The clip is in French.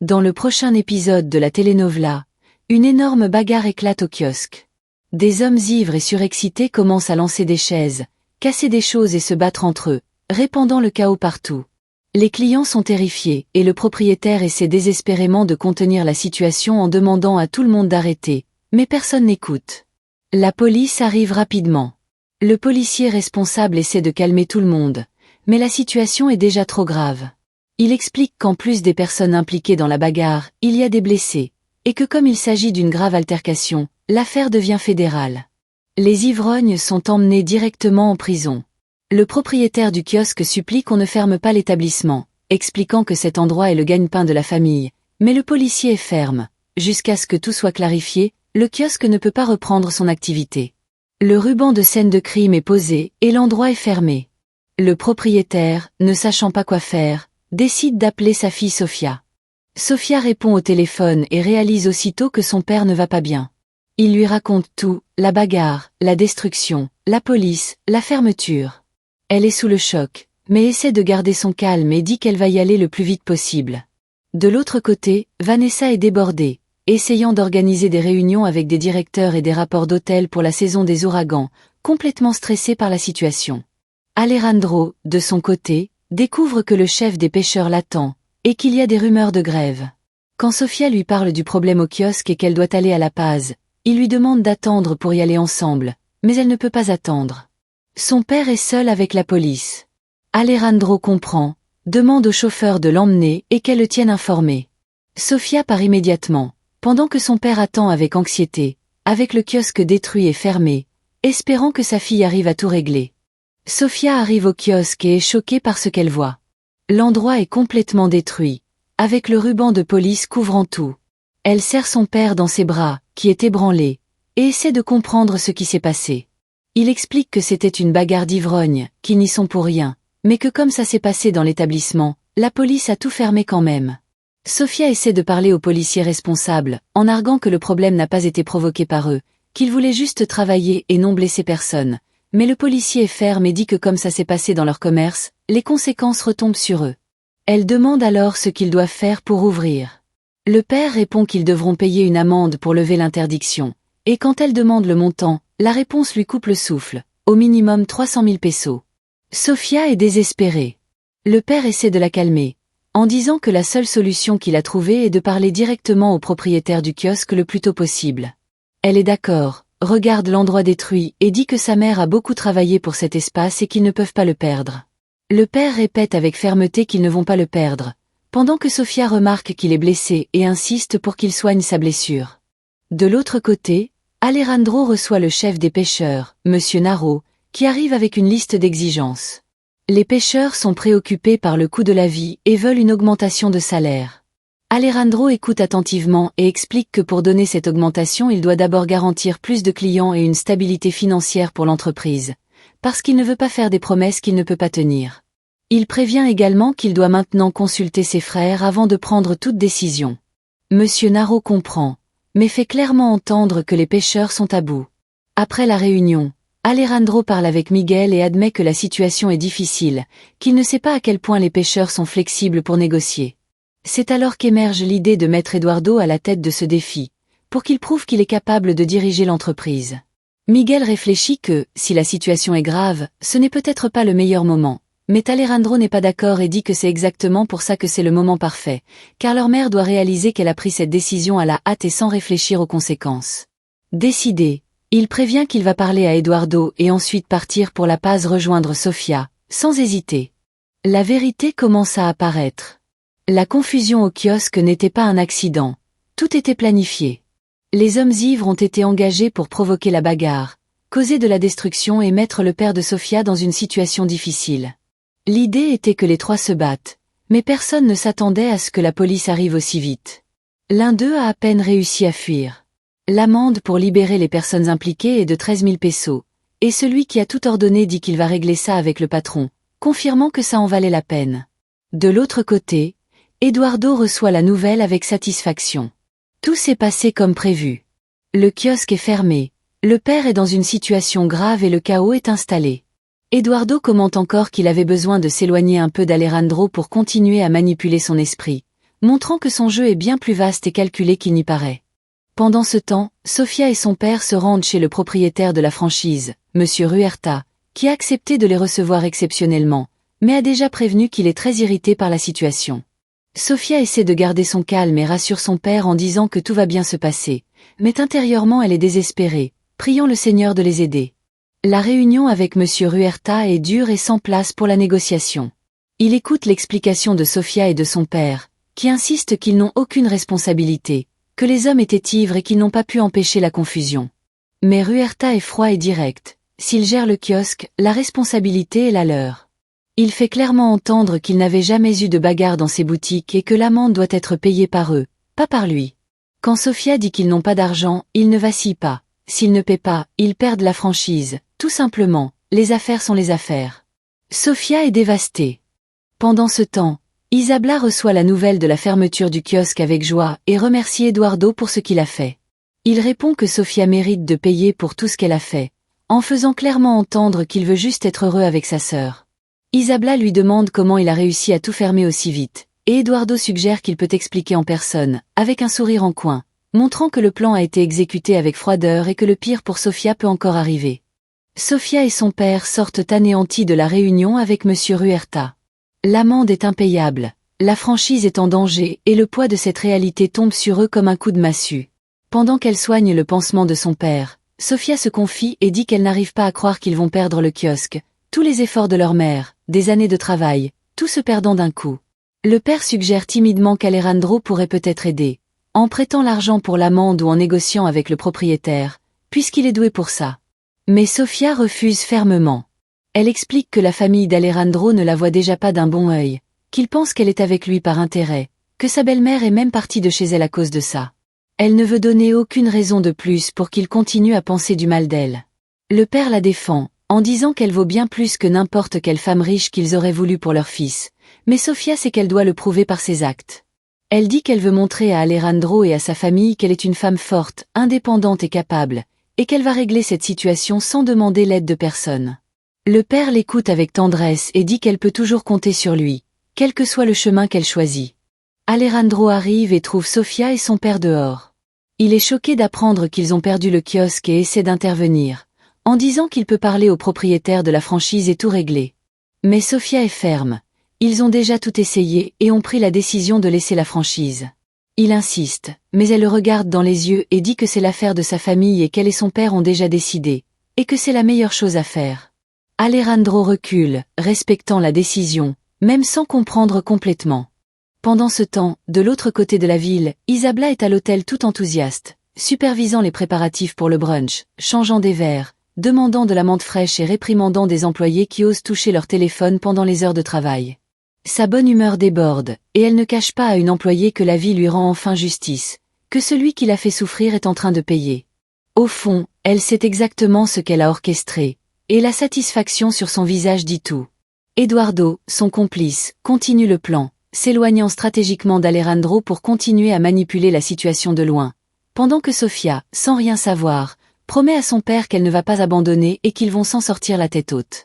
Dans le prochain épisode de la telenovela, une énorme bagarre éclate au kiosque. Des hommes ivres et surexcités commencent à lancer des chaises, casser des choses et se battre entre eux, répandant le chaos partout. Les clients sont terrifiés et le propriétaire essaie désespérément de contenir la situation en demandant à tout le monde d'arrêter, mais personne n'écoute. La police arrive rapidement. Le policier responsable essaie de calmer tout le monde, mais la situation est déjà trop grave. Il explique qu'en plus des personnes impliquées dans la bagarre, il y a des blessés, et que comme il s'agit d'une grave altercation, l'affaire devient fédérale. Les ivrognes sont emmenés directement en prison. Le propriétaire du kiosque supplie qu'on ne ferme pas l'établissement, expliquant que cet endroit est le gagne-pain de la famille, mais le policier est ferme. Jusqu'à ce que tout soit clarifié, le kiosque ne peut pas reprendre son activité. Le ruban de scène de crime est posé et l'endroit est fermé. Le propriétaire, ne sachant pas quoi faire, décide d'appeler sa fille Sofia. Sofia répond au téléphone et réalise aussitôt que son père ne va pas bien. Il lui raconte tout, la bagarre, la destruction, la police, la fermeture. Elle est sous le choc, mais essaie de garder son calme et dit qu'elle va y aller le plus vite possible. De l'autre côté, Vanessa est débordée, essayant d'organiser des réunions avec des directeurs et des rapports d'hôtel pour la saison des ouragans, complètement stressée par la situation. Alejandro, de son côté, découvre que le chef des pêcheurs l'attend, et qu'il y a des rumeurs de grève. Quand Sofia lui parle du problème au kiosque et qu'elle doit aller à La Paz, il lui demande d'attendre pour y aller ensemble, mais elle ne peut pas attendre. Son père est seul avec la police. Alejandro comprend, demande au chauffeur de l'emmener et qu'elle le tienne informé. Sofia part immédiatement, pendant que son père attend avec anxiété, avec le kiosque détruit et fermé, espérant que sa fille arrive à tout régler. Sofia arrive au kiosque et est choquée par ce qu'elle voit. L'endroit est complètement détruit, avec le ruban de police couvrant tout. Elle serre son père dans ses bras, qui est ébranlé, et essaie de comprendre ce qui s'est passé. Il explique que c'était une bagarre d'ivrognes, qui n'y sont pour rien, mais que comme ça s'est passé dans l'établissement, la police a tout fermé quand même. Sofia essaie de parler aux policiers responsables, en arguant que le problème n'a pas été provoqué par eux, qu'ils voulaient juste travailler et non blesser personne. Mais le policier est ferme et dit que comme ça s'est passé dans leur commerce, les conséquences retombent sur eux. Elle demande alors ce qu'ils doivent faire pour ouvrir. Le père répond qu'ils devront payer une amende pour lever l'interdiction, et quand elle demande le montant, la réponse lui coupe le souffle, au minimum 300 000 pesos. Sofia est désespérée. Le père essaie de la calmer, en disant que la seule solution qu'il a trouvée est de parler directement au propriétaire du kiosque le plus tôt possible. Elle est d'accord. Regarde l'endroit détruit et dit que sa mère a beaucoup travaillé pour cet espace et qu'ils ne peuvent pas le perdre. Le père répète avec fermeté qu'ils ne vont pas le perdre, pendant que Sofia remarque qu'il est blessé et insiste pour qu'il soigne sa blessure. De l'autre côté, Alejandro reçoit le chef des pêcheurs, Monsieur Naro, qui arrive avec une liste d'exigences. Les pêcheurs sont préoccupés par le coût de la vie et veulent une augmentation de salaire. Alejandro écoute attentivement et explique que pour donner cette augmentation il doit d'abord garantir plus de clients et une stabilité financière pour l'entreprise, parce qu'il ne veut pas faire des promesses qu'il ne peut pas tenir. Il prévient également qu'il doit maintenant consulter ses frères avant de prendre toute décision. Monsieur Naro comprend, mais fait clairement entendre que les pêcheurs sont à bout. Après la réunion, Alejandro parle avec Miguel et admet que la situation est difficile, qu'il ne sait pas à quel point les pêcheurs sont flexibles pour négocier. C'est alors qu'émerge l'idée de mettre Eduardo à la tête de ce défi, pour qu'il prouve qu'il est capable de diriger l'entreprise. Miguel réfléchit que, si la situation est grave, ce n'est peut-être pas le meilleur moment, mais Alejandro n'est pas d'accord et dit que c'est exactement pour ça que c'est le moment parfait, car leur mère doit réaliser qu'elle a pris cette décision à la hâte et sans réfléchir aux conséquences. Décidé, il prévient qu'il va parler à Eduardo et ensuite partir pour La Paz rejoindre Sofia, sans hésiter. La vérité commence à apparaître. La confusion au kiosque n'était pas un accident, tout était planifié. Les hommes ivres ont été engagés pour provoquer la bagarre, causer de la destruction et mettre le père de Sofia dans une situation difficile. L'idée était que les trois se battent, mais personne ne s'attendait à ce que la police arrive aussi vite. L'un d'eux a à peine réussi à fuir. L'amende pour libérer les personnes impliquées est de 13 000 pesos, et celui qui a tout ordonné dit qu'il va régler ça avec le patron, confirmant que ça en valait la peine. De l'autre côté, Eduardo reçoit la nouvelle avec satisfaction. Tout s'est passé comme prévu. Le kiosque est fermé, le père est dans une situation grave et le chaos est installé. Eduardo commente encore qu'il avait besoin de s'éloigner un peu d'Alejandro pour continuer à manipuler son esprit, montrant que son jeu est bien plus vaste et calculé qu'il n'y paraît. Pendant ce temps, Sofia et son père se rendent chez le propriétaire de la franchise, Monsieur Ruerta, qui a accepté de les recevoir exceptionnellement, mais a déjà prévenu qu'il est très irrité par la situation. Sofia essaie de garder son calme et rassure son père en disant que tout va bien se passer, mais intérieurement elle est désespérée, priant le Seigneur de les aider. La réunion avec Monsieur Ruerta est dure et sans place pour la négociation. Il écoute l'explication de Sofia et de son père, qui insistent qu'ils n'ont aucune responsabilité, que les hommes étaient ivres et qu'ils n'ont pas pu empêcher la confusion. Mais Ruerta est froid et direct. S'il gère le kiosque, la responsabilité est la leur. Il fait clairement entendre qu'il n'avait jamais eu de bagarre dans ses boutiques et que l'amende doit être payée par eux, pas par lui. Quand Sofia dit qu'ils n'ont pas d'argent, il ne vacille pas. S'ils ne paient pas, ils perdent la franchise. Tout simplement, les affaires sont les affaires. Sofia est dévastée. Pendant ce temps, Isabella reçoit la nouvelle de la fermeture du kiosque avec joie et remercie Eduardo pour ce qu'il a fait. Il répond que Sofia mérite de payer pour tout ce qu'elle a fait, en faisant clairement entendre qu'il veut juste être heureux avec sa sœur. Isabella lui demande comment il a réussi à tout fermer aussi vite, et Eduardo suggère qu'il peut expliquer en personne, avec un sourire en coin, montrant que le plan a été exécuté avec froideur et que le pire pour Sofia peut encore arriver. Sofia et son père sortent anéantis de la réunion avec Monsieur Ruerta. L'amende est impayable, la franchise est en danger et le poids de cette réalité tombe sur eux comme un coup de massue. Pendant qu'elle soigne le pansement de son père, Sofia se confie et dit qu'elle n'arrive pas à croire qu'ils vont perdre le kiosque, tous les efforts de leur mère, des années de travail, tout se perdant d'un coup. Le père suggère timidement qu'Alejandro pourrait peut-être aider, en prêtant l'argent pour l'amende ou en négociant avec le propriétaire, puisqu'il est doué pour ça. Mais Sofia refuse fermement. Elle explique que la famille d'Alejandro ne la voit déjà pas d'un bon œil, qu'il pense qu'elle est avec lui par intérêt, que sa belle-mère est même partie de chez elle à cause de ça. Elle ne veut donner aucune raison de plus pour qu'il continue à penser du mal d'elle. Le père la défend, en disant qu'elle vaut bien plus que n'importe quelle femme riche qu'ils auraient voulu pour leur fils, mais Sofia sait qu'elle doit le prouver par ses actes. Elle dit qu'elle veut montrer à Alejandro et à sa famille qu'elle est une femme forte, indépendante et capable, et qu'elle va régler cette situation sans demander l'aide de personne. Le père l'écoute avec tendresse et dit qu'elle peut toujours compter sur lui, quel que soit le chemin qu'elle choisit. Alejandro arrive et trouve Sofia et son père dehors. Il est choqué d'apprendre qu'ils ont perdu le kiosque et essaie d'intervenir, en disant qu'il peut parler au propriétaire de la franchise et tout régler. Mais Sofia est ferme. Ils ont déjà tout essayé et ont pris la décision de laisser la franchise. Il insiste, mais elle le regarde dans les yeux et dit que c'est l'affaire de sa famille et qu'elle et son père ont déjà décidé, et que c'est la meilleure chose à faire. Alejandro recule, respectant la décision, même sans comprendre complètement. Pendant ce temps, de l'autre côté de la ville, Isabella est à l'hôtel tout enthousiaste, supervisant les préparatifs pour le brunch, changeant des verres, demandant de la menthe fraîche et réprimandant des employés qui osent toucher leur téléphone pendant les heures de travail. Sa bonne humeur déborde, et elle ne cache pas à une employée que la vie lui rend enfin justice, que celui qui l'a fait souffrir est en train de payer. Au fond, elle sait exactement ce qu'elle a orchestré, et la satisfaction sur son visage dit tout. Eduardo, son complice, continue le plan, s'éloignant stratégiquement d'Alejandro pour continuer à manipuler la situation de loin, pendant que Sofia, sans rien savoir, promet à son père qu'elle ne va pas abandonner et qu'ils vont s'en sortir la tête haute.